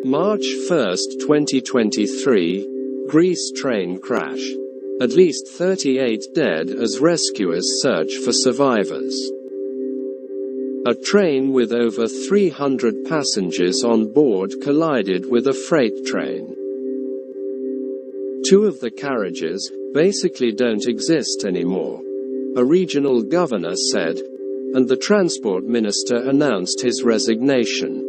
March 1, 2023, Greece train crash. At least 38 dead as rescuers search for survivors. A train with over 300 passengers on board collided with a freight train. Two of the carriages basically don't exist anymore, a regional governor said, and the transport minister announced his resignation.